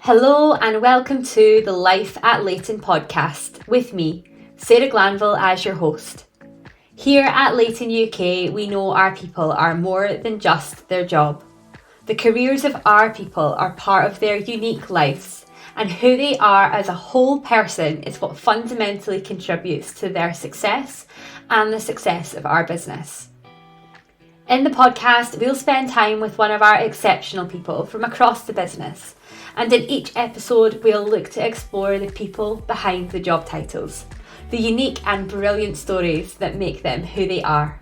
Hello and welcome to the Life at Leyton podcast with me, Sarah Glanville, as your host. Here at Leyton UK, we know our people are more than just their job. The careers of our people are part of their unique lives, and who they are as a whole person is what fundamentally contributes to their success and the success of our business. In the podcast, we'll spend time with one of our exceptional people from across the business. And in each episode, we'll look to explore the people behind the job titles, the unique and brilliant stories that make them who they are.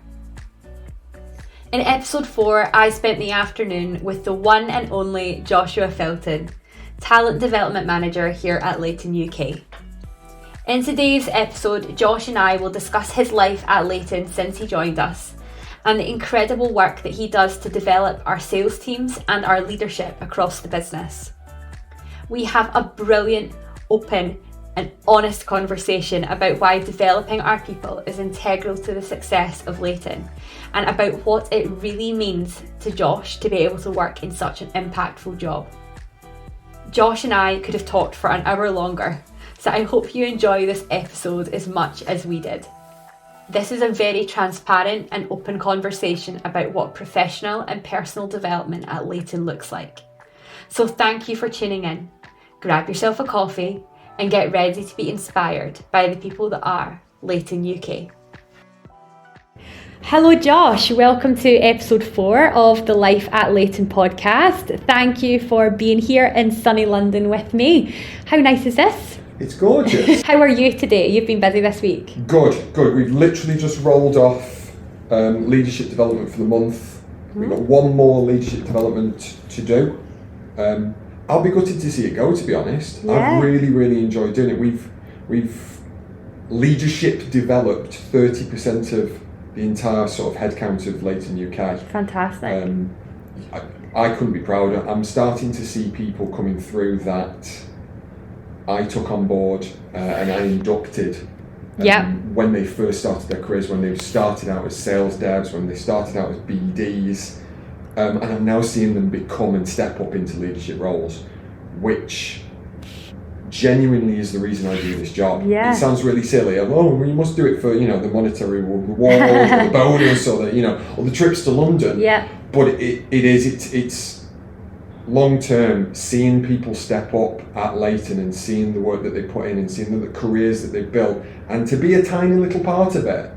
In episode 4, I spent the afternoon with the one and only Joshua Felton, Talent Development Manager here at Leyton UK. In today's episode, Josh and I will discuss his life at Leyton since he joined us, and the incredible work that he does to develop our sales teams and our leadership across the business. We have a brilliant, open and honest conversation about why developing our people is integral to the success of Leyton and about what it really means to Josh to be able to work in such an impactful job. Josh and I could have talked for an hour longer, so I hope you enjoy this episode as much as we did. This is a very transparent and open conversation about what professional and personal development at Leyton looks like. So thank you for tuning in. Grab yourself a coffee and get ready to be inspired by the people that are Leyton UK. Hello Josh, welcome to episode 4 of the Life at Leyton podcast. Thank you for being here in sunny London with me. How nice is this? It's gorgeous. How are you today? You've been busy this week. Good. We've literally just rolled off leadership development for the month. We've got one more leadership development to do. I'll be gutted to see it go, to be honest. Yeah. I've really enjoyed doing it. We've leadership developed 30% of the entire sort of headcount of Leyton UK. Fantastic. I couldn't be prouder. I'm starting to see people coming through that I took on board and I inducted when they first started their careers, when they started out as sales devs, when they started out as BDs. And I'm now seeing them become and step up into leadership roles, which genuinely is the reason I do this job. Yeah. It sounds really silly. Well, you must do it for, the monetary reward or the bonus or or the trips to London. Yeah. But it's long-term, seeing people step up at Leyton and seeing the work that they put in and seeing the careers that they've built, and to be a tiny little part of it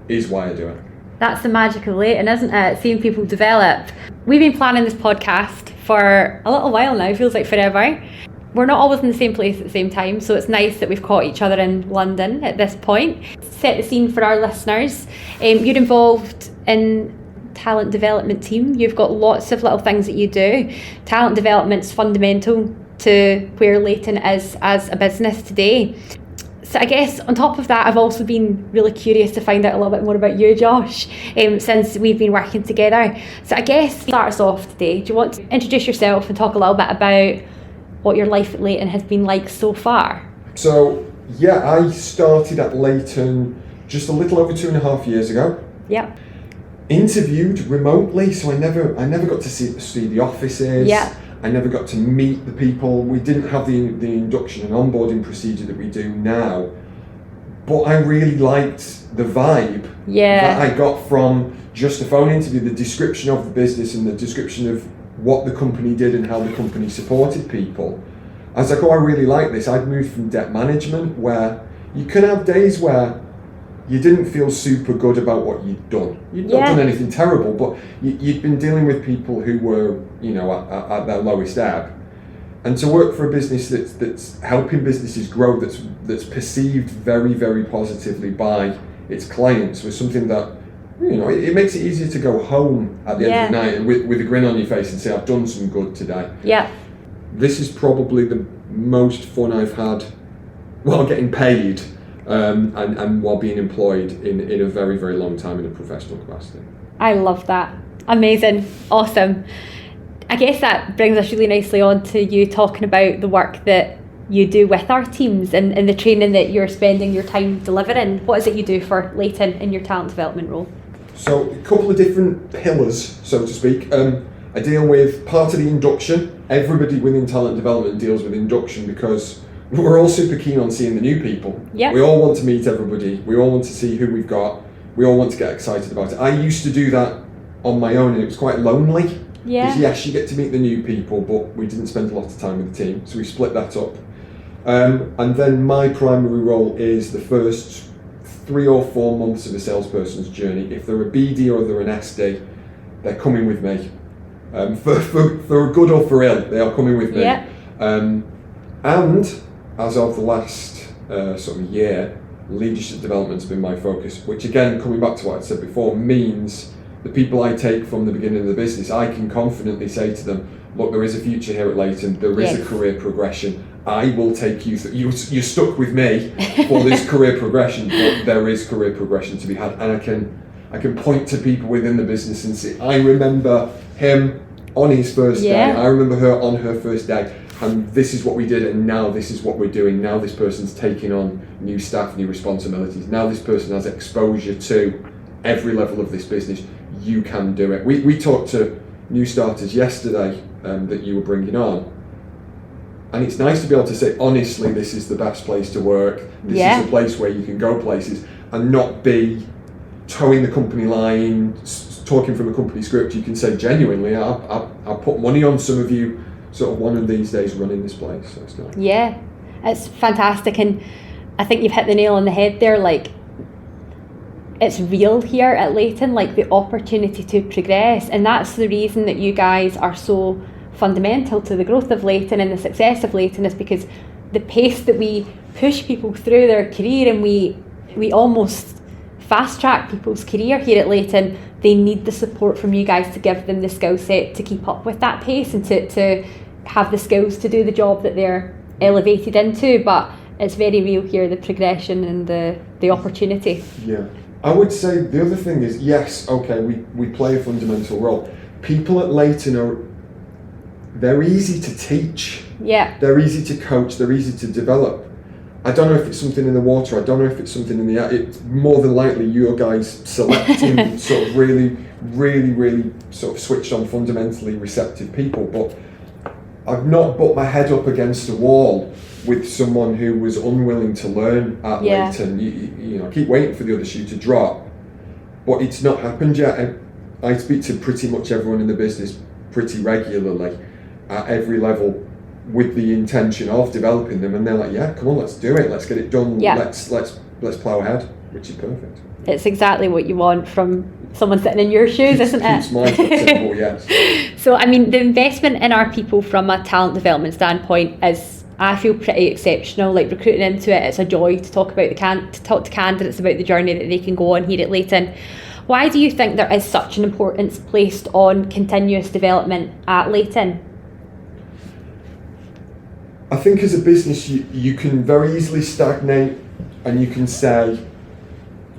is why I do it. That's the magic of Leyton, isn't it? Seeing people develop. We've been planning this podcast for a little while now, feels like forever. We're not always in the same place at the same time, so it's nice that we've caught each other in London at this point. Set the scene for our listeners. You're involved in talent development team. You've got lots of little things that you do. Talent development's fundamental to where Leyton is as a business today. So I guess on top of that, I've also been really curious to find out a little bit more about you, Josh, since we've been working together. So I guess to start us off today, do you want to introduce yourself and talk a little bit about what your life at Leyton has been like so far? So yeah, I started at Leyton just a little over 2.5 years ago. Yeah. Interviewed remotely, so I never got to see the offices. Yeah. I never got to meet the people. We didn't have the induction and onboarding procedure that we do now, but I really liked the vibe that I got from just a phone interview, the description of the business and the description of what the company did and how the company supported people. I was like, I really like this. I'd moved from debt management, where you can have days where you didn't feel super good about what you'd done. You'd not done anything terrible, but you'd been dealing with people who were, at their lowest ebb. And to work for a business that's helping businesses grow, that's perceived very, very positively by its clients, was something that, it makes it easier to go home at the end of the night and with a grin on your face and say, I've done some good today. Yeah. This is probably the most fun I've had while getting paid. And while being employed in a very, very long time in a professional capacity. I love that. Amazing. Awesome. I guess that brings us really nicely on to you talking about the work that you do with our teams and the training that you're spending your time delivering. What is it you do for Leyton in your talent development role? So a couple of different pillars, so to speak. I deal with part of the induction. Everybody within talent development deals with induction because we're all super keen on seeing the new people. Yep. We all want to meet everybody. We all want to see who we've got. We all want to get excited about it. I used to do that on my own and it was quite lonely. Yeah. Because yes, you get to meet the new people, but we didn't spend a lot of time with the team. So we split that up. And then my primary role is the first 3 or 4 months of a salesperson's journey. If they're a BD or they're an SD, they're coming with me. For good or for ill, they are coming with me. Yeah. And as of the last sort of year, leadership development's been my focus, which again, coming back to what I said before, means the people I take from the beginning of the business, I can confidently say to them, look, there is a future here at Leyton, there is a career progression. I will take you through, you're stuck with me for this career progression, but there is career progression to be had. And I can point to people within the business and say, I remember him on his first day, I remember her on her first day, and this is what we did, and now this is what we're doing. Now this person's taking on new staff, new responsibilities. Now this person has exposure to every level of this business. You can do it. We talked to new starters yesterday that you were bringing on, and it's nice to be able to say, honestly, this is the best place to work. This is a place where you can go places and not be towing the company line, talking from a company script. You can say genuinely, I'll put money on some of you sort of one of these days running this place. So it's nice. Yeah, it's fantastic, and I think you've hit the nail on the head there. Like, it's real here at Leyton, like the opportunity to progress, and that's the reason that you guys are so fundamental to the growth of Leyton and the success of Leyton, is because the pace that we push people through their career, and we almost fast track people's career here at Leyton. They need the support from you guys to give them the skill set to keep up with that pace and to have the skills to do the job that they're elevated into. But it's very real here, the progression and the opportunity. Yeah. I would say the other thing is, yes, okay, we play a fundamental role. People at Leyton they're easy to teach. Yeah. They're easy to coach, they're easy to develop. I don't know if it's something in the water, I don't know if it's something in the air. It's more than likely you guys selecting sort of really sort of switched on, fundamentally receptive people. But I've not butt my head up against a wall with someone who was unwilling to learn at Leyton. You know, I keep waiting for the other shoe to drop, but it's not happened yet. I speak to pretty much everyone in the business pretty regularly at every level with the intention of developing them, and they're like, yeah, come on, let's do it, let's get it done, let's plough ahead, which is perfect. It's exactly what you want from someone sitting in your shoes, isn't it? Keeps mine simple, yes. So, I mean, the investment in our people from a talent development standpoint is, I feel, pretty exceptional. Like, recruiting into it, it's a joy to talk about to talk to candidates about the journey that they can go on here at Leyton. Why do you think there is such an importance placed on continuous development at Leyton? I think as a business, you can very easily stagnate, and you can say,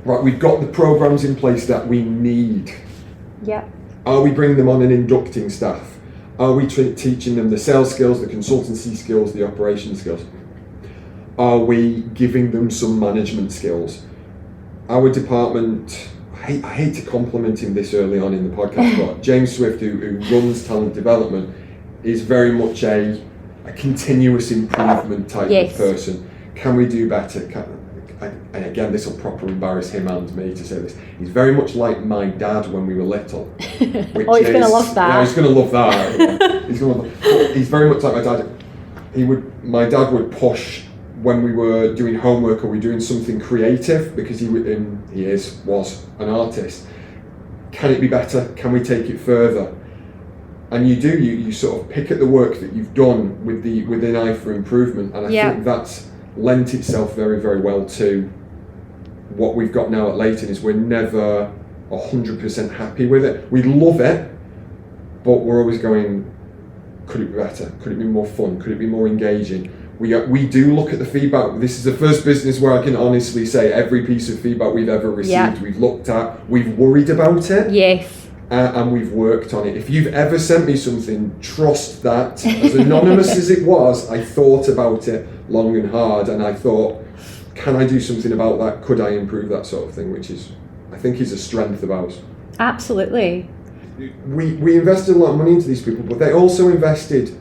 right, we've got the programs in place that we need. Yeah. Are we bringing them on and inducting staff? Are we teaching them the sales skills, the consultancy skills, the operations skills? Are we giving them some management skills? Our department, I hate to compliment him this early on in the podcast, but James Swift, who runs talent development, is very much a continuous improvement type of person. Can we do better? And again, this will proper embarrass him and me to say this. He's very much like my dad when we were little. He's going to love that. Yeah, he's going to love that. Yeah. He's very much like my dad. My dad would push when we were doing homework or we were doing something creative, because he was an artist. Can it be better? Can we take it further? And you sort of pick at the work that you've done with an eye for improvement, and I think that's lent itself very, very well to what we've got now at Leyton. Is we're never 100% happy with it. We love it, but we're always going, could it be better? Could it be more fun? Could it be more engaging? We do look at the feedback. This is the first business where I can honestly say every piece of feedback we've ever received, we've looked at, we've worried about it. Yes. And we've worked on it. If you've ever sent me something, trust that, as anonymous as it was, I thought about it long and hard, and I thought, can I do something about that? Could I improve that sort of thing? Which is, I think, is a strength of ours. Absolutely. we invested a lot of money into these people, but they also invested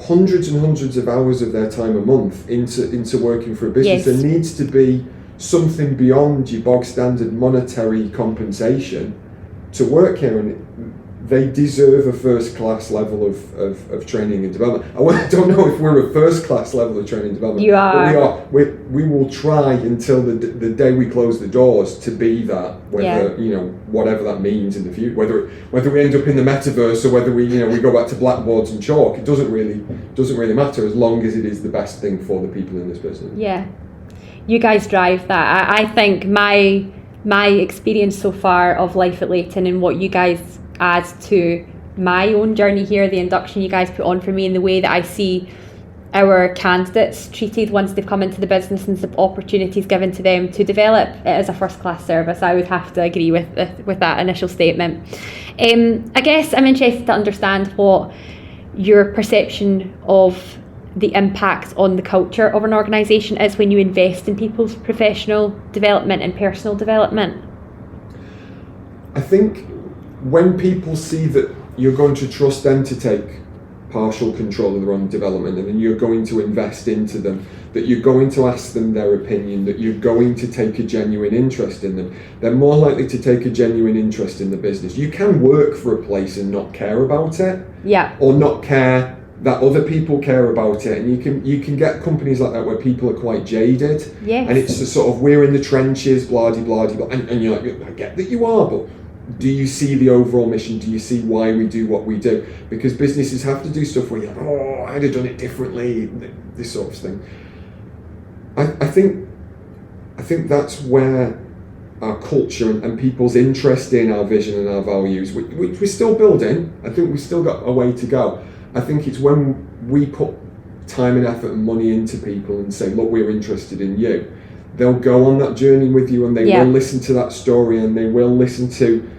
hundreds and hundreds of hours of their time a month into working for a business. There needs to be something beyond your bog standard monetary compensation to work here, and they deserve a first class level of training and development. I don't know if we're a first class level of training and development. You are. But we will try until the day we close the doors to be that, whether whatever that means in the future, whether we end up in the metaverse or whether we go back to blackboards and chalk. It doesn't really matter, as long as it is the best thing for the people in this business. Yeah, you guys drive that. I think my experience so far of life at Leyton and what you guys add to my own journey here, the induction you guys put on for me, and the way that I see our candidates treated once they've come into the business and the opportunities given to them to develop it as a first class service, I would have to agree with that initial statement. I guess I'm interested to understand what your perception of the impact on the culture of an organisation is when you invest in people's professional development and personal development. I think when people see that you're going to trust them to take partial control of their own development, and then you're going to invest into them, that you're going to ask them their opinion, that you're going to take a genuine interest in them, they're more likely to take a genuine interest in the business. You can work for a place and not care about it, or not care that other people care about it, and you can get companies like that where people are quite jaded, and it's the sort of, we're in the trenches, blah de blah de blah, and you're like, I get that you are, but do you see the overall mission? Do you see why we do what we do? Because businesses have to do stuff where you're like, oh, I'd have done it differently, this sort of thing. I think that's where our culture and people's interest in our vision and our values, which we're still building, I think we've still got a way to go. I think it's when we put time and effort and money into people and say, look, we're interested in you, they'll go on that journey with you, and they will listen to that story, and they will listen to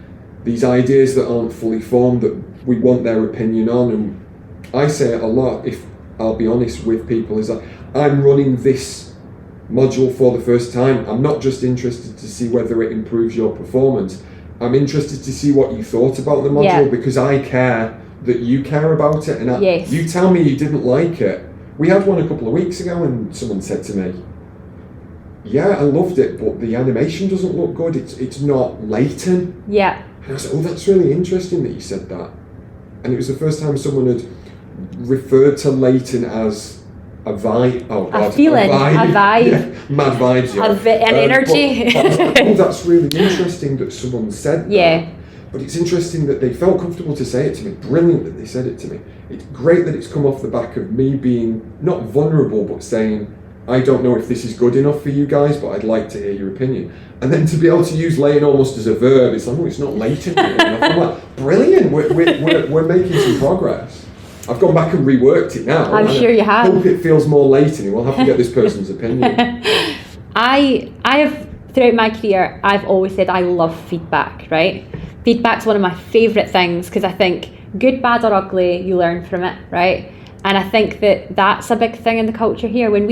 these ideas that aren't fully formed, that we want their opinion on. And I say it a lot, if I'll be honest with people, is that I'm running this module for the first time. I'm not just interested to see whether it improves your performance. I'm interested to see what you thought about the module, because I care that you care about it, and you tell me you didn't like it. We had one a couple of weeks ago, and someone said to me, yeah, I loved it, but the animation doesn't look good. It's not Leyton. And I said, oh, that's really interesting that you said that. And it was the first time someone had referred to Leyton as a vibe. Oh, God, a feeling, a vibe. Yeah, mad vibes, an energy. But I was like, oh, that's really interesting that someone said that. But it's interesting that they felt comfortable to say it to me. Brilliant that they said it to me. It's great that it's come off the back of me being not vulnerable, but saying, I don't know if this is good enough for you guys, but I'd like to hear your opinion. And then to be able to use Leyton almost as a verb, it's like, oh, it's not Leyton enough. I'm like, brilliant, we're making some progress. I've gone back and reworked it now. I'm sure you have. I hope it feels more Leyton. We'll have to get this person's opinion. I have, throughout my career, I've always said I love feedback, right? Feedback's one of my favourite things, because I think good, bad or ugly, you learn from it, right? And I think that's a big thing in the culture here. When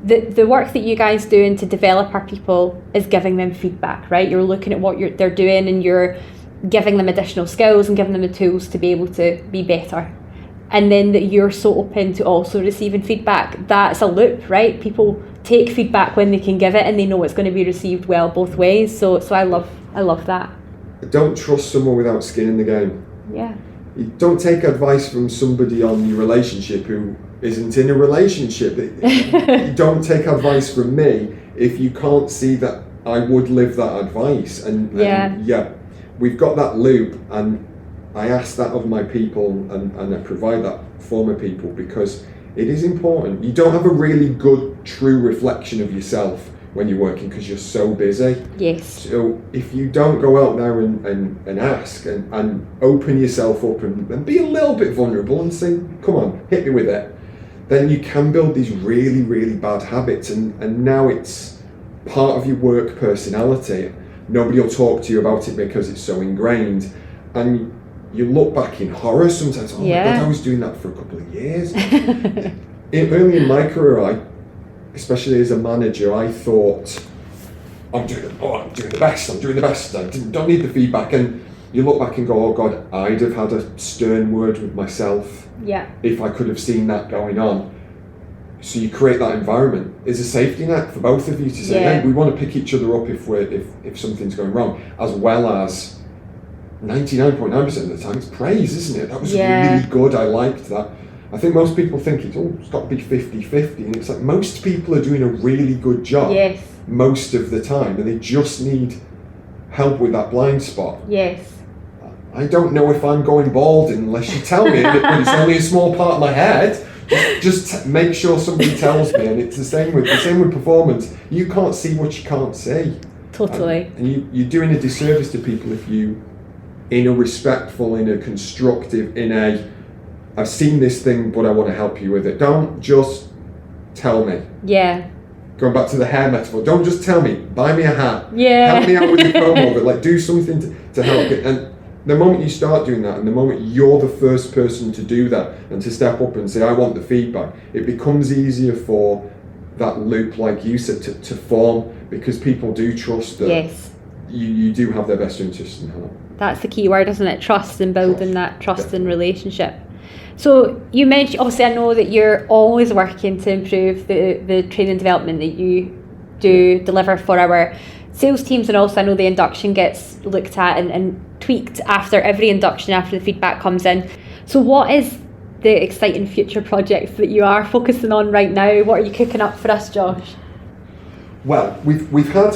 the work that you guys doing to develop our people is giving them feedback, right? You're looking at what they're doing, and you're giving them additional skills and giving them the tools to be able to be better. And then that you're so open to also receiving feedback. That's a loop, right? People take feedback when they can give it, and they know it's going to be received well both ways. So I love that. Don't trust someone without skin in the game. Yeah. You don't take advice from somebody on your relationship who isn't in a relationship. You don't take advice from me if you can't see that I would live that advice. And we've got that loop, and I ask that of my people, and I provide that for my people, because it is important. You don't have a really good, true reflection of yourself when you're working, because you're so busy. Yes. So if you don't go out there and ask and open yourself up and be a little bit vulnerable and say, come on, hit me with it, then you can build these really, really bad habits, and now it's part of your work personality. Nobody will talk to you about it because it's so ingrained, and you look back in horror sometimes. Oh my God, I was doing that for a couple of years. Early in my career, especially as a manager, I thought, I'm doing the best, I don't need the feedback. And you look back and go, oh God, I'd have had a stern word with myself if I could have seen that going on. So you create that environment. It's a safety net for both of you to say, hey, we want to pick each other up if something's going wrong, as well as 99.9% of the time it's praise, isn't it? That was really good, I liked that. I think most people think it's got to be 50-50, and it's like most people are doing a really good job most of the time, and they just need help with that blind spot. I don't know if I'm going bald unless you tell me, but it's only a small part of my head. Just make sure somebody tells me, and it's the same with performance. You can't see what you can't see. Totally. And you're doing a disservice to people if you, in a respectful, in a constructive, I've seen this thing, but I want to help you with it. Don't just tell me. Going back to the hair metaphor, don't just tell me, buy me a hat. Help me out with the comb over, like do something to help it. And the moment you start doing that, and the moment you're the first person to do that and to step up and say, I want the feedback, it becomes easier for that loop, like you said, to form, because people do trust that you do have their best interest in heart. That's the key word, isn't it? Trust, and building that trust and relationship. So you mentioned, obviously I know that you're always working to improve the training development that you do deliver for our sales teams, and also I know the induction gets looked at and tweaked after every induction, after the feedback comes in. So what is the exciting future projects that you are focusing on right now? What are you cooking up for us, Josh? Well, we've had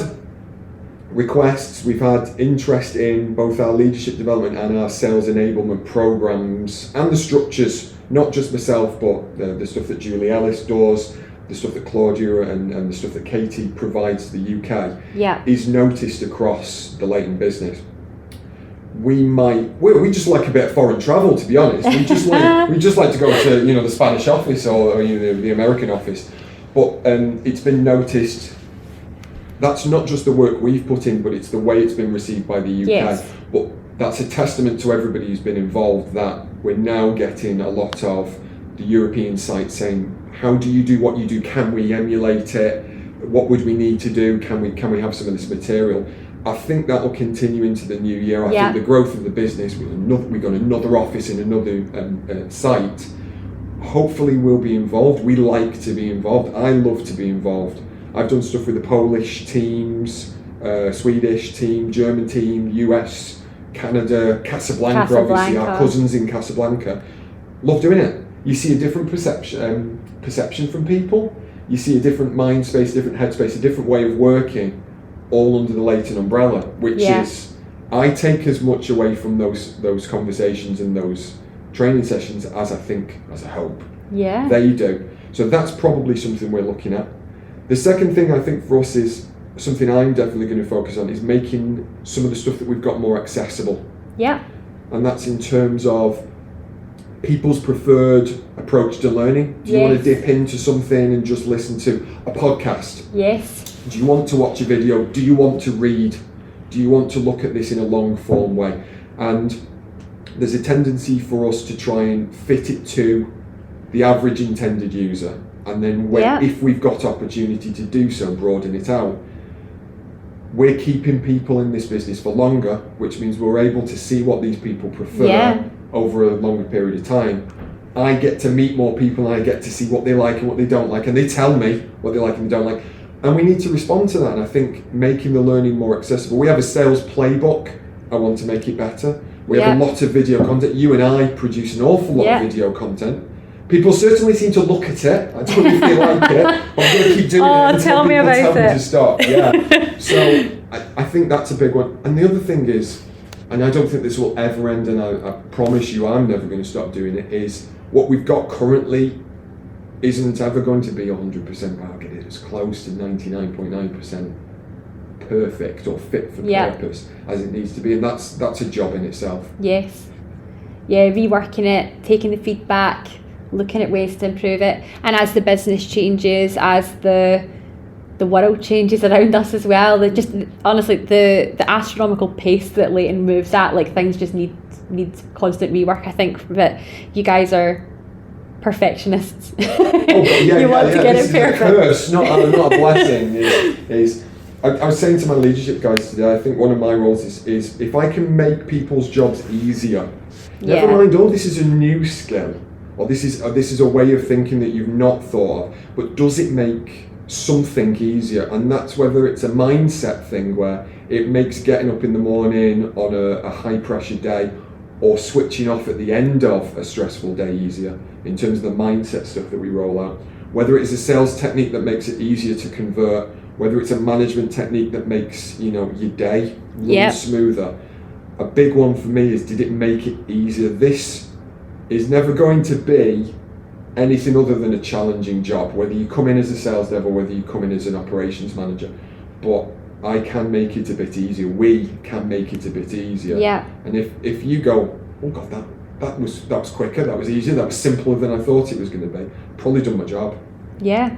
requests, we've had interest in both our leadership development and our sales enablement programs, and the structures, not just myself, but the stuff that Julie Ellis does, the stuff that Claudia and the stuff that Katie provides to the UK is noticed across the Leyton business. We just like a bit of foreign travel, to be honest. We just like to go to the Spanish office or the American office, but it's been noticed. That's not just the work we've put in, but it's the way it's been received by the UK. But that's a testament to everybody who's been involved, that we're now getting a lot of the European sites saying, how do you do what you do? Can we emulate it? What would we need to do? Can we have some of this material? I think that will continue into the new year. I think the growth of the business, we've got another office in another site. Hopefully we'll be involved. We like to be involved. I love to be involved. I've done stuff with the Polish teams, Swedish team, German team, US, Canada, Casablanca, obviously, our cousins in Casablanca. Love doing it. You see a different perception from people. You see a different mind space, different headspace, a different way of working, all under the Leyton umbrella, which is, I take as much away from those conversations and those training sessions as I hope. They do. So that's probably something we're looking at. The second thing I think for us is something I'm definitely going to focus on, is making some of the stuff that we've got more accessible. And that's in terms of people's preferred approach to learning. Do you want to dip into something and just listen to a podcast? Do you want to watch a video? Do you want to read? Do you want to look at this in a long form way? And there's a tendency for us to try and fit it to the average intended user. And then if we've got opportunity to do so, broaden it out. We're keeping people in this business for longer, which means we're able to see what these people prefer over a longer period of time. I get to meet more people, and I get to see what they like and what they don't like, and they tell me what they like and they don't like. And we need to respond to that, and I think making the learning more accessible. We have a sales playbook. I want to make it better. We have a lot of video content. You and I produce an awful lot of video content. People certainly seem to look at it. I don't know if they like it. I'm going to keep doing it until people tell me to stop. So I think that's a big one. And the other thing is, and I don't think this will ever end, and I promise you I'm never going to stop doing it, is what we've got currently isn't ever going to be 100% targeted. It's close to 99.9% perfect or fit for purpose as it needs to be, and that's a job in itself. Reworking it, taking the feedback, looking at ways to improve it, and as the business changes, as the world changes around us as well, honestly the astronomical pace that Leyton moves at, like things just need constant rework. I think that you guys are perfectionists. You want to get it perfect. Curse, not a blessing. Is I was saying to my leadership guys today, I think one of my roles is if I can make people's jobs easier, never mind, this is a new skill, or this is a way of thinking that you've not thought of, but does it make something easier? And that's whether it's a mindset thing where it makes getting up in the morning on a high pressure day or switching off at the end of a stressful day easier in terms of the mindset stuff that we roll out. Whether it's a sales technique that makes it easier to convert, whether it's a management technique that makes, your day run smoother. A big one for me is, did it make it easier? This is never going to be anything other than a challenging job, whether you come in as a sales dev or whether you come in as an operations manager. But I can make it a bit easier. We can make it a bit easier. Yeah. And if you go, oh God, that was quicker, that was easier, that was simpler than I thought it was going to be, probably done my job. Yeah,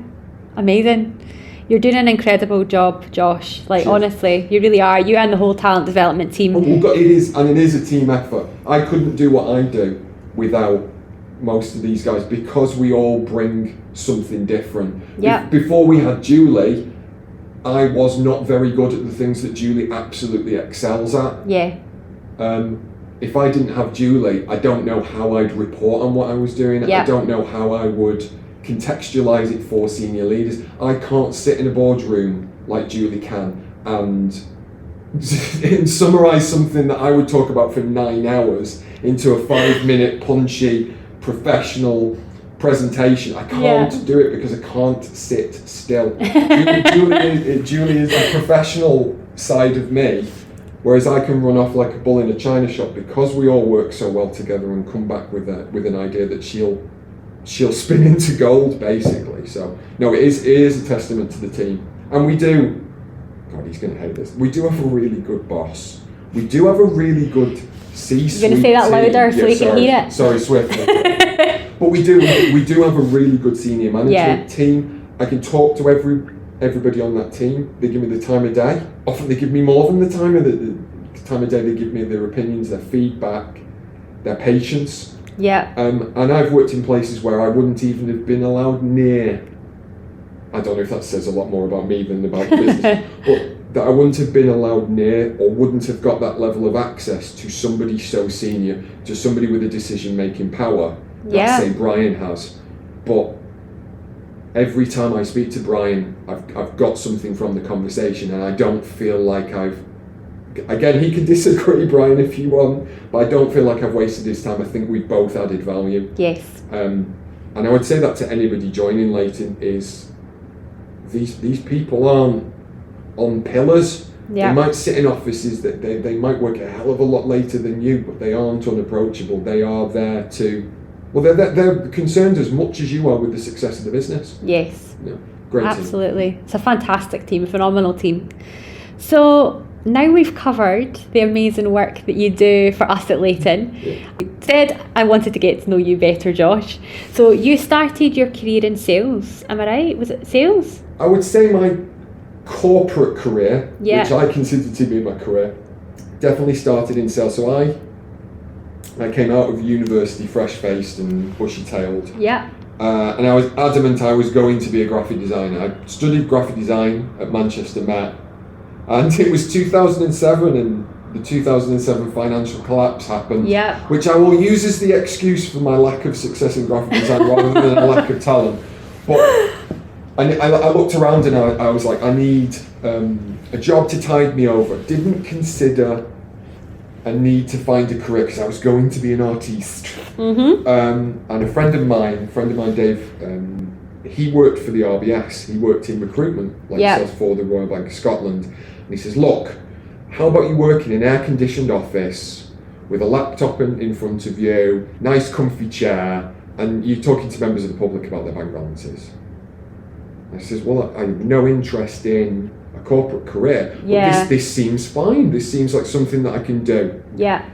amazing. You're doing an incredible job, Josh. Like, Cheers. Honestly, you really are. You and the whole talent development team. It is a team effort. I couldn't do what I do without most of these guys, because we all bring something different. Yeah. Before we had Julie, I was not very good at the things that Julie absolutely excels at. Yeah. If I didn't have Julie, I don't know how I'd report on what I was doing. Yeah. I don't know how I would contextualize it for senior leaders. I can't sit in a boardroom like Julie can and summarize something that I would talk about for 9 hours into a 5-minute punchy professional presentation. I can't do it because I can't sit still. Julie is the professional side of me, whereas I can run off like a bull in a china shop because we all work so well together and come back with an idea that she'll spin into gold, basically. So no, it is a testament to the team. And we do, God, he's going to hate this, we do have a really good boss. We do have a really good C-suite. You're going to say that louder so we can hear it. Sorry, Swift. But we do have a really good senior management team. I can talk to everybody on that team. They give me the time of day. Often they give me more than the time of day. They give me their opinions, their feedback, their patience. Yeah. And I've worked in places where I wouldn't even have been allowed near. I don't know if that says a lot more about me than about the business, but that I wouldn't have been allowed near or wouldn't have got that level of access to somebody so senior, to somebody with a decision-making power that, say, Brian has. But every time I speak to Brian, I've got something from the conversation, and I don't feel like again, he can disagree, Brian, if you want, but I don't feel like I've wasted his time. I think we've both added value. Yes. And I would say that to anybody joining Leyton is these people aren't on pillars. Yeah. They might sit in offices that they might work a hell of a lot later than you, but they aren't unapproachable. They are there to, they're concerned as much as you are with the success of the business. Yes. Yeah. Great Absolutely. Team. It's a fantastic team, a phenomenal team. So now we've covered the amazing work that you do for us at Leyton. Yeah. Instead, I wanted to get to know you better, Josh. So you started your career in sales, am I right? Was it sales? I would say my corporate career, which I consider to be my career, definitely started in sales. So I came out of university fresh-faced and bushy-tailed. Yeah. And I was adamant I was going to be a graphic designer. I studied graphic design at Manchester Met. And it was 2007 and the 2007 financial collapse happened, which I will use as the excuse for my lack of success in graphic design rather than a lack of talent. But I looked around and I was like, I need a job to tide me over. Didn't consider a need to find a career because I was going to be an artiste. Mm-hmm. And a friend of mine, Dave, he worked for the RBS. He worked in recruitment, sales for the Royal Bank of Scotland. And he says, look, how about you work in an air-conditioned office with a laptop in front of you, nice comfy chair, and you're talking to members of the public about their bank balances. I says, well, I have no interest in a corporate career, but this seems fine. This seems like something that I can do. Yeah.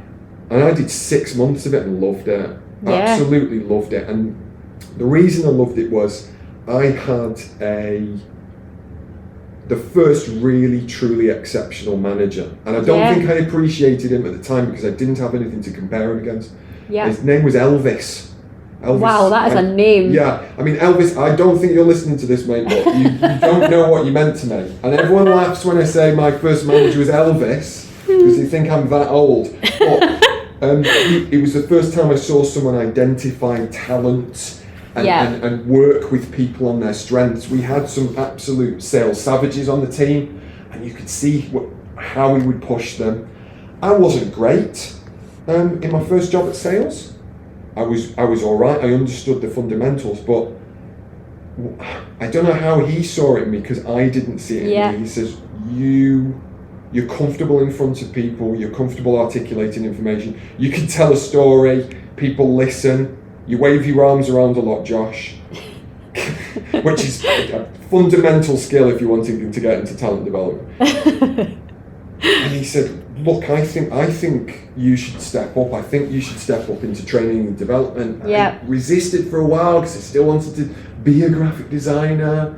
And I did 6 months of it and loved it. Absolutely loved it. And the reason I loved it was I had the first really truly exceptional manager, and I don't think I appreciated him at the time because I didn't have anything to compare him against. His name was Elvis, Elvis, wow, that is a name. Yeah, I mean, Elvis, I don't think you're listening to this, mate, but you don't know what you meant to me. And everyone laughs when I say my first manager was Elvis, because they think I'm that old. But it was the first time I saw someone identify talent and work with people on their strengths. We had some absolute sales savages on the team, and you could see how we would push them. I wasn't great in my first job at sales. I was all right. I understood the fundamentals, but I don't know how he saw it in me, because I didn't see it in me. He says, you're comfortable in front of people, you're comfortable articulating information, you can tell a story, people listen, you wave your arms around a lot, Josh, which is a fundamental skill if you're wanting to get into talent development. And he said, look, I think you should step up. I think you should step up into training and development. I resisted for a while because I still wanted to be a graphic designer.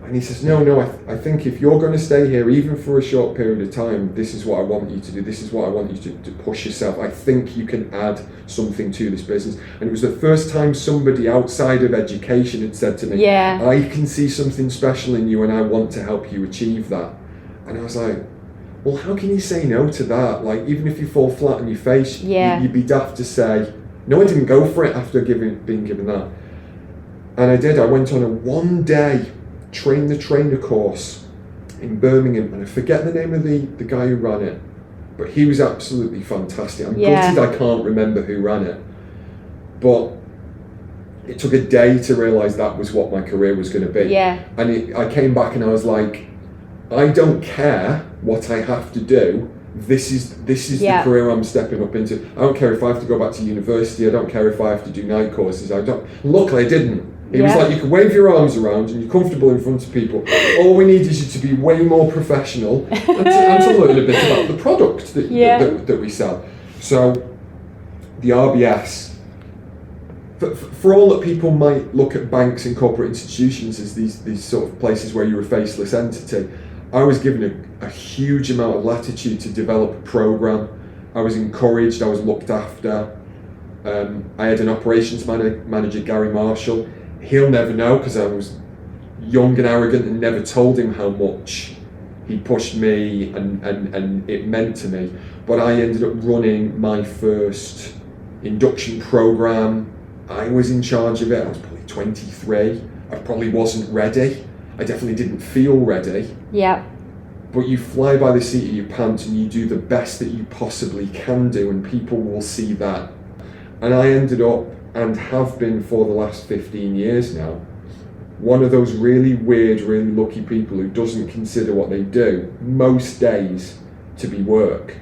And he says, no, I think if you're going to stay here, even for a short period of time, this is what I want you to do. This is what I want you to push yourself. I think you can add something to this business. And it was the first time somebody outside of education had said to me, I can see something special in you and I want to help you achieve that. And I was like, well, how can you say no to that? Like, even if you fall flat on your face, you'd be daft to say, no, I didn't go for it after being given that. And I did. I went on a 1-day train the trainer course in Birmingham, and I forget the name of the guy who ran it, but he was absolutely fantastic. I'm gutted I can't remember who ran it, but it took a day to realise that was what my career was going to be. And I came back and I was like, I don't care what I have to do. This is the career I'm stepping up into. I don't care if I have to go back to university. I don't care if I have to do night courses. Luckily I didn't. It was like, you can wave your arms around and you're comfortable in front of people. All we need is you to be way more professional and to learn a bit about the product that we sell. So the RBS, for all that people might look at banks and corporate institutions as these sort of places where you're a faceless entity, I was given a huge amount of latitude to develop a program. I was encouraged, I was looked after. I had an operations manager, Gary Marshall. He'll never know, because I was young and arrogant and never told him how much he pushed me and it meant to me. But I ended up running my first induction program. I was in charge of it. I was probably 23. I probably wasn't ready. I definitely didn't feel ready. But you fly by the seat of your pants and you do the best that you possibly can do, and people will see that. And I ended up, and have been for the last 15 years now, one of those really weird, really lucky people who doesn't consider what they do most days to be work.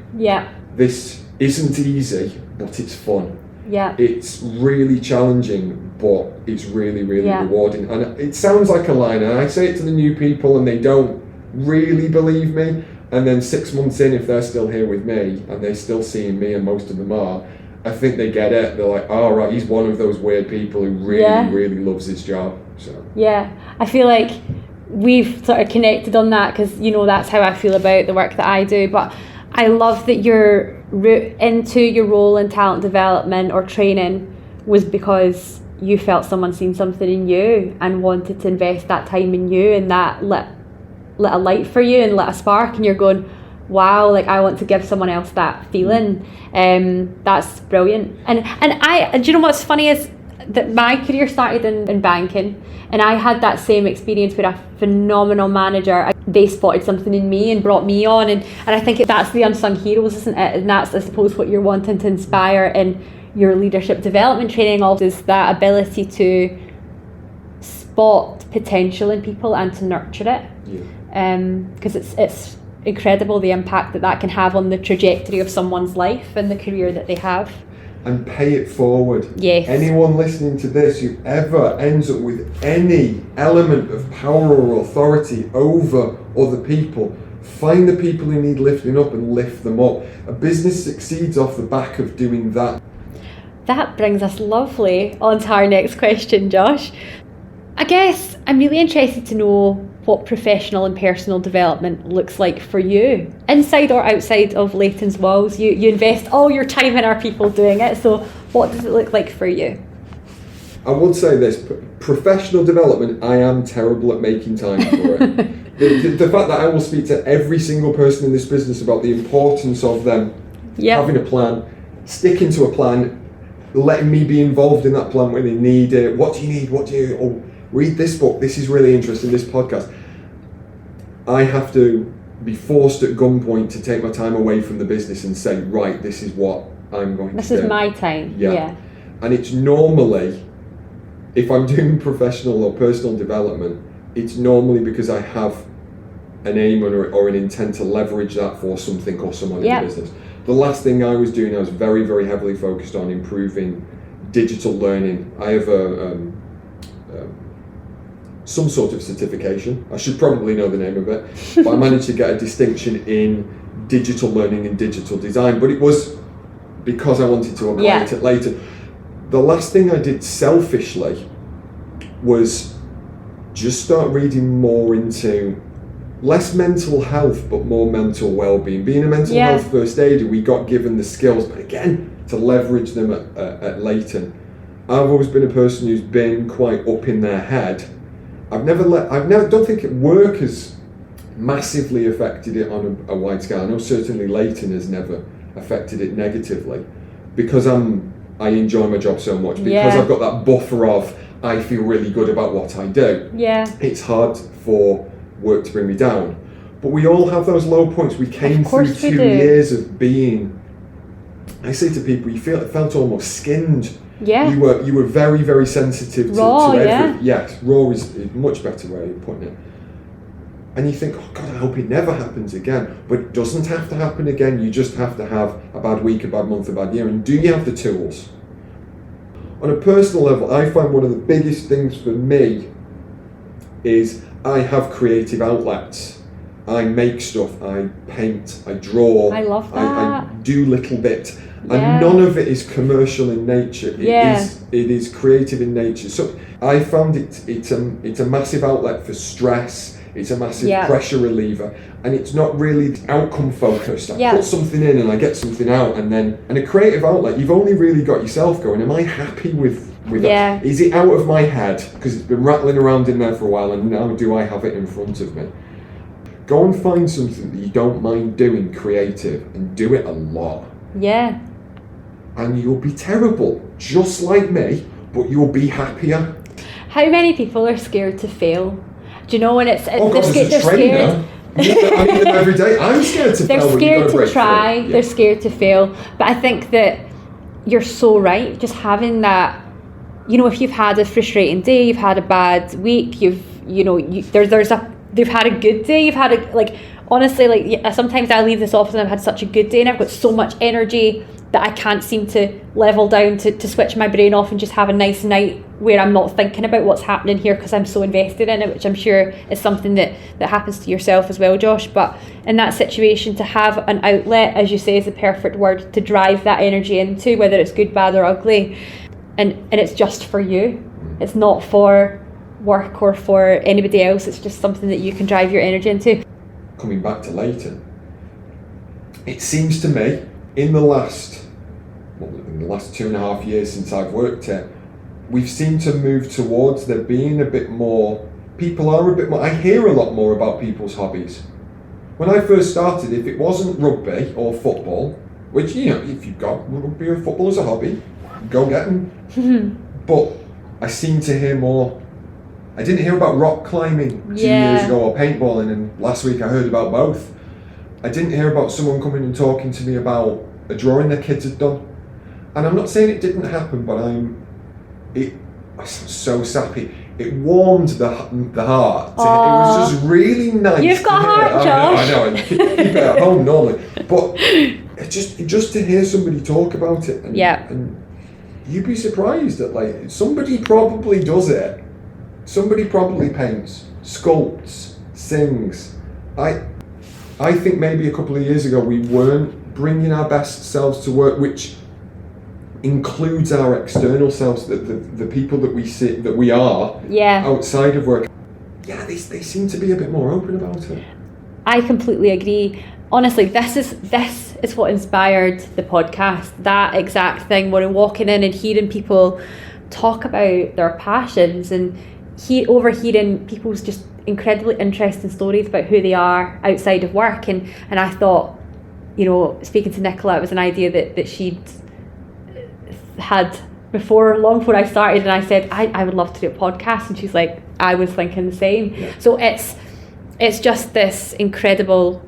This isn't easy, but it's fun. It's really challenging, but it's really, really rewarding. And it sounds like a line, and I say it to the new people and they don't really believe me. And then 6 months in, if they're still here with me and they're still seeing me, and most of them are, I think they get it. They're like, oh, right, he's one of those weird people who really, really loves his job. So I feel like we've sort of connected on that, because, you know, that's how I feel about the work that I do. But I love that your route into your role in talent development or training was because you felt someone seen something in you and wanted to invest that time in you, and that lit a light for you and lit a spark, and you're going, wow, like, I want to give someone else that feeling. That's brilliant. And do you know what's funny is that my career started in banking, and I had that same experience with a phenomenal manager. They spotted something in me and brought me on, and I think that's the unsung heroes, isn't it? And that's, I suppose, what you're wanting to inspire in your leadership development training also, is that ability to spot potential in people and to nurture it. Because it's incredible the impact that can have on the trajectory of someone's life and the career that they have. And pay it forward. Yes. Anyone listening to this who ever ends up with any element of power or authority over other people, find the people who need lifting up and lift them up. A business succeeds off the back of doing that. That brings us lovely on to our next question, Josh. I guess I'm really interested to know what professional and personal development looks like for you, inside or outside of Leyton's walls. You invest all your time in our people doing it, so what does it look like for you? I would say this, professional development, I am terrible at making time for it. the fact that I will speak to every single person in this business about the importance of them having a plan, sticking to a plan, letting me be involved in that plan when they need it. What do you need? Oh, read this book. This is really interesting, this podcast. I have to be forced at gunpoint to take my time away from the business and say, right, this is what I'm going to do. This is my time. Yeah. And it's normally, if I'm doing professional or personal development, it's normally because I have an aim or an intent to leverage that for something or someone in the business. The last thing I was doing, I was very, very heavily focused on improving digital learning. I have some sort of certification. I should probably know the name of it, but I managed to get a distinction in digital learning and digital design, but it was because I wanted to apply it later. The last thing I did selfishly was just start reading more into less mental health, but more mental well-being. Being a mental health first aider, we got given the skills, but again, to leverage them at Leyton. I've always been a person who's been quite up in their head. I don't think work has massively affected it on a wide scale. I know certainly Leyton has never affected it negatively, because I enjoy my job so much, because I've got that buffer of I feel really good about what I do. It's hard for work to bring me down, but we all have those low points. We came through 2 years of being, I say to people, you felt almost skinned. You were very, very sensitive to everything. Yes, raw is a much better way of putting it. And you think, oh God, I hope it never happens again. But it doesn't have to happen again. You just have to have a bad week, a bad month, a bad year. And do you have the tools? On a personal level, I find one of the biggest things for me is I have creative outlets. I make stuff, I paint, I draw. I love that. I do little bit. And none of it is commercial in nature. It is creative in nature. So I found it's a massive outlet for stress. It's a massive pressure reliever, and it's not really outcome focused. I put something in and I get something out, and a creative outlet, you've only really got yourself going. Am I happy with that? Is it out of my head because it's been rattling around in there for a while, and now do I have it in front of me? Go and find something that you don't mind doing creative, and do it a lot. And you'll be terrible, just like me, but you'll be happier. How many people are scared to fail? Do you know when it's they're scared? I meet them every day. I'm scared to fail. They're scared to try. They're scared to fail. But I think that you're so right. Just having that, if you've had a frustrating day, you've had a bad week, they've had a good day. You've had honestly, sometimes I leave this office and I've had such a good day and I've got so much energy that I can't seem to level down to switch my brain off and just have a nice night where I'm not thinking about what's happening here because I'm so invested in it, which I'm sure is something that happens to yourself as well, Josh. But in that situation, to have an outlet, as you say, is the perfect word to drive that energy into, whether it's good, bad or ugly. And it's just for you. It's not for work or for anybody else. It's just something that you can drive your energy into. Coming back to Leyton, it seems to me in the last 2.5 years since I've worked here, we've seemed to move towards there being a bit more, people are a bit more, I hear a lot more about people's hobbies. When I first started, if it wasn't rugby or football, which, if you've got rugby or football as a hobby, go get them. But I seem to hear more. I didn't hear about rock climbing 2 years ago or paintballing, and last week I heard about both. I didn't hear about someone coming and talking to me about a drawing their kids had done. And I'm not saying it didn't happen, but I'm so sappy. It warmed the heart. It was just really nice. You've got a heart, Josh. I know. I keep it at home normally, but just to hear somebody talk about it, and you'd be surprised that somebody probably does it. Somebody probably paints, sculpts, sings. I think maybe a couple of years ago we weren't bringing our best selves to work, which includes our external selves, the people that we see, that we are outside of work. They seem to be a bit more open about it. I completely agree. Honestly, this is what inspired the podcast. That exact thing, when I'm walking in and hearing people talk about their passions, and overhearing people's just incredibly interesting stories about who they are outside of work. And I thought, you know, speaking to Nicola, it was an idea that she'd had long before I started, and I said I would love to do a podcast, and she's like, I was thinking the same. Yeah. So it's just this incredible,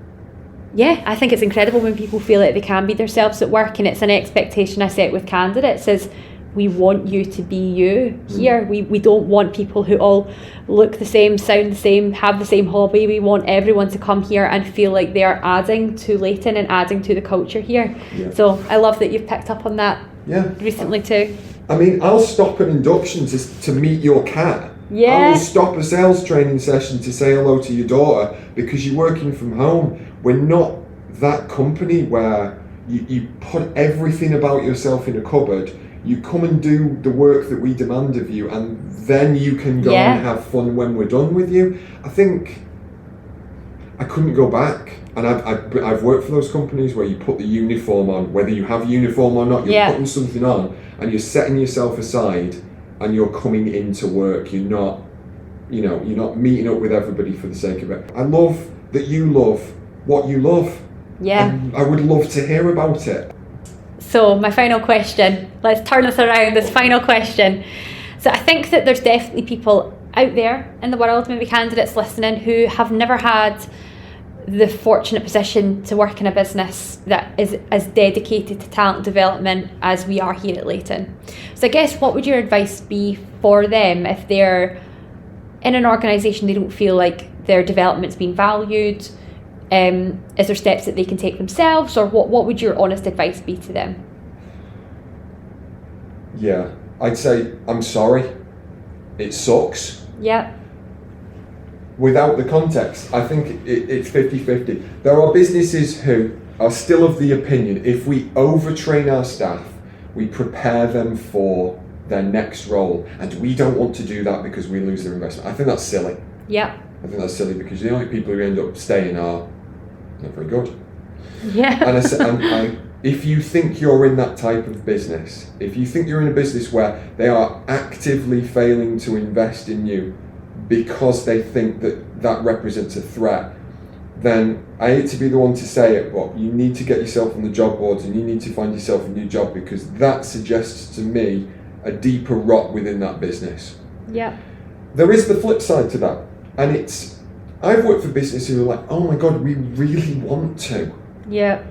I think it's incredible when people feel like they can be themselves at work, and it's an expectation I set with candidates is, we want you to be you here. We don't want people who all look the same, sound the same, have the same hobby. We want everyone to come here and feel like they are adding to Leyton and adding to the culture here. Yeah. So I love that you've picked up on that recently too. I mean, I'll stop an induction to meet your cat. Yeah. I will stop a sales training session to say hello to your daughter because you're working from home. We're not that company where you put everything about yourself in a cupboard. You come and do the work that we demand of you, and then you can go and have fun when we're done with you. I think I couldn't go back. And I've worked for those companies where you put the uniform on, whether you have a uniform or not, you're putting something on, and you're setting yourself aside, and you're coming into work. You're not meeting up with everybody for the sake of it. I love that you love what you love. Yeah. And I would love to hear about it. So my final question, let's turn this around, this final question. So I think that there's definitely people out there in the world, maybe candidates listening, who have never had the fortunate position to work in a business that is as dedicated to talent development as we are here at Leyton. So I guess, what would your advice be for them if they're in an organisation they don't feel like their development's being valued? Is there steps that they can take themselves, or what would your honest advice be to them? Yeah, I'd say, I'm sorry, it sucks. Yeah. Without the context, I think it's 50-50. There are businesses who are still of the opinion, if we overtrain our staff, we prepare them for their next role, and we don't want to do that because we lose their investment. I think that's silly. Yeah. I think that's silly because the only people who end up staying are not very good. Yeah. And if you think you're in that type of business, if you think you're in a business where they are actively failing to invest in you because they think that represents a threat, then I hate to be the one to say it, but you need to get yourself on the job boards and you need to find yourself a new job, because that suggests to me a deeper rot within that business. Yeah. There is the flip side to that, and I've worked for businesses who are like, oh my God, we really want to. Yeah.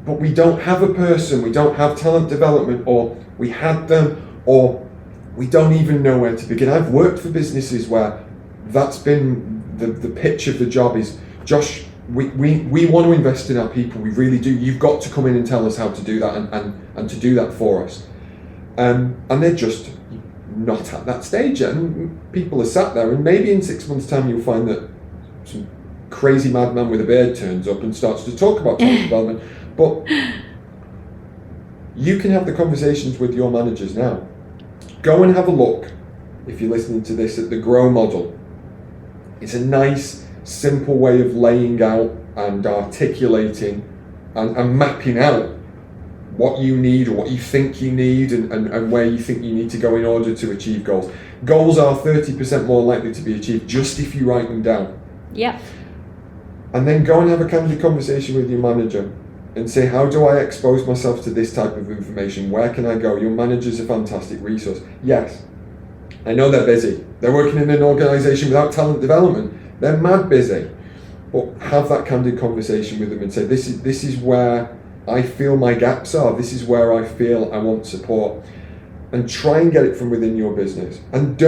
But we don't have a person, we don't have talent development, or we had them, or we don't even know where to begin. I've worked for businesses where that's been the pitch of the job is, Josh, we want to invest in our people, we really do. You've got to come in and tell us how to do that and to do that for us. And they're just not at that stage yet. And people are sat there, and maybe in 6 months' time you'll find that some crazy madman with a beard turns up and starts to talk about talent development. But you can have the conversations with your managers now. Go and have a look, if you're listening to this, at the GROW model. It's a nice, simple way of laying out and articulating and mapping out what you need or what you think you need and where you think you need to go in order to achieve goals. Goals are 30% more likely to be achieved just if you write them down. Yeah. And then go and have a candid conversation with your manager and say, how do I expose myself to this type of information? Where can I go? Your manager's a fantastic resource. Yes, I know they're busy. They're working in an organisation without talent development. They're mad busy. But have that candid conversation with them and say, this is where I feel my gaps are. This is where I feel I want support. And try and get it from within your business. And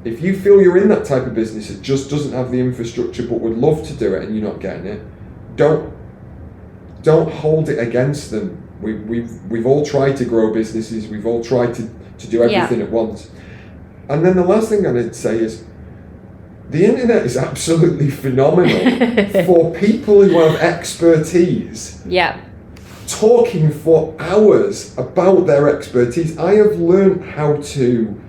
if you feel you're in that type of business that just doesn't have the infrastructure but would love to do it and you're not getting it, don't hold it against them. We've all tried to grow businesses. We've all tried to do everything at once. And then the last thing I'd say is, the internet is absolutely phenomenal for people who have expertise. Yeah. Talking for hours about their expertise. I have learned how to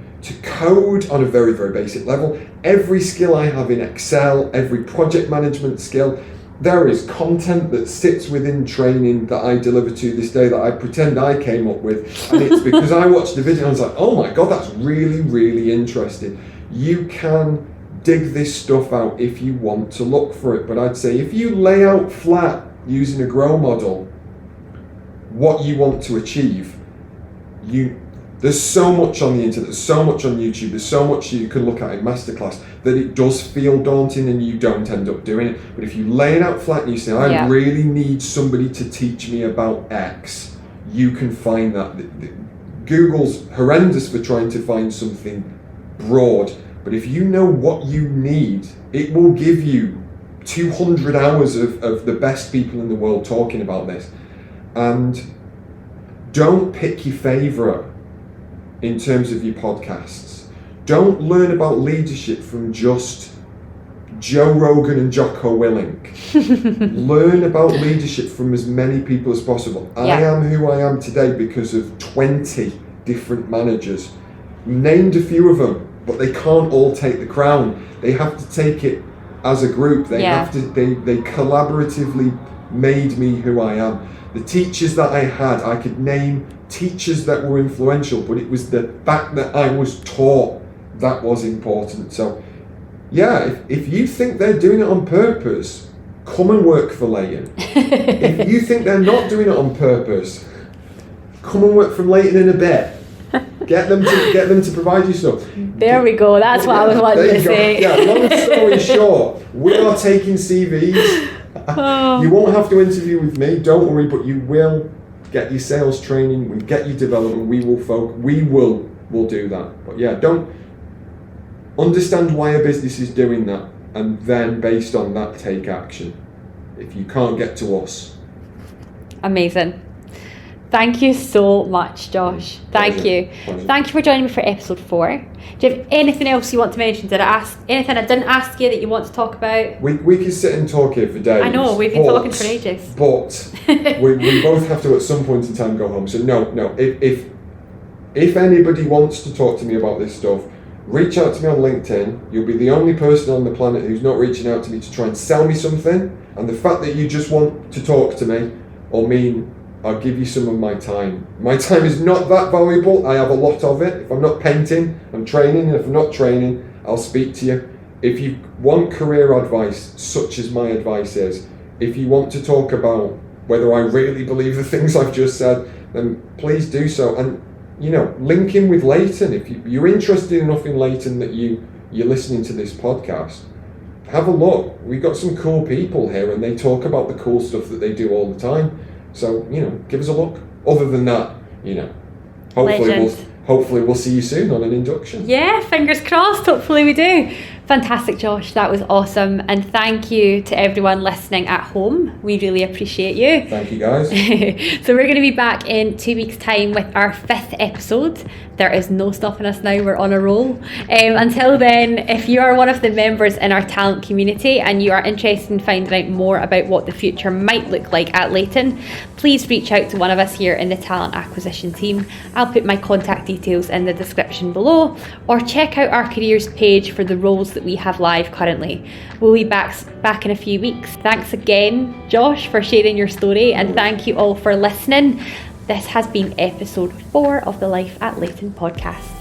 code on a very, very basic level. Every skill I have in Excel, every project management skill, there is content that sits within training that I deliver to this day that I pretend I came up with, and it's because I watched the video and I was like, oh my God, that's really, really interesting. You can dig this stuff out if you want to look for it, but I'd say if you lay out flat using a grow model what you want to achieve, there's so much on the internet, there's so much on YouTube, there's so much you can look at in masterclass that it does feel daunting and you don't end up doing it. But if you lay it out flat and you say, I really need somebody to teach me about X, you can find that. Google's horrendous for trying to find something broad, but if you know what you need, it will give you 200 hours of the best people in the world talking about this. And don't pick your favourite in terms of your podcasts. Don't learn about leadership from just Joe Rogan and Jocko Willink. Learn about leadership from as many people as possible. I am who I am today because of 20 different managers. Named a few of them, but they can't all take the crown. They have to take it as a group. They have to. They collaboratively made me who I am. The teachers that I had, I could name teachers that were influential, but it was the fact that I was taught that was important. So if you think they're doing it on purpose, come and work for Leyton. If you think they're not doing it on purpose, come and work for Leyton in a bit. Get them to provide you stuff. There we go. That's what I was wanting to say. Yeah, long story short, we are taking CVs. You won't have to interview with me, don't worry, but you will get your sales training, we get your development, we will do that. But don't understand why a business is doing that, and then based on that take action. If you can't get to us. Amazing. Thank you so much, Josh. Thank you. Thank you for joining me for episode 4. Do you have anything else you want to mention? Did I ask anything I didn't ask you that you want to talk about? We could sit and talk here for days. I know, we've been talking for ages. But we both have to at some point in time go home. So no. If anybody wants to talk to me about this stuff, reach out to me on LinkedIn. You'll be the only person on the planet who's not reaching out to me to try and sell me something. And the fact that you just want to talk to me or mean I'll give you some of my time. My time is not that valuable. I have a lot of it. If I'm not painting, I'm training. And if I'm not training, I'll speak to you. If you want career advice, such as my advice is, if you want to talk about whether I really believe the things I've just said, then please do so. And, link in with Leyton. If you're interested enough in Leyton that you're listening to this podcast, have a look. We've got some cool people here and they talk about the cool stuff that they do all the time. So, give us a look. Other than that, hopefully we'll see you soon on an induction. Yeah, fingers crossed. Hopefully we do. Fantastic, Josh. That was awesome. And thank you to everyone listening at home. We really appreciate you. Thank you, guys. So we're going to be back in 2 weeks' time with our 5th episode. There is no stopping us now. We're on a roll. Until then, if you are one of the members in our talent community and you are interested in finding out more about what the future might look like at Leyton, please reach out to one of us here in the talent acquisition team. I'll put my contact details in the description below, or check out our careers page for the roles that we have live currently. We'll be back in a few weeks. Thanks again, Josh, for sharing your story, and thank you all for listening. This has been episode 4 of the Life at Leyton podcast.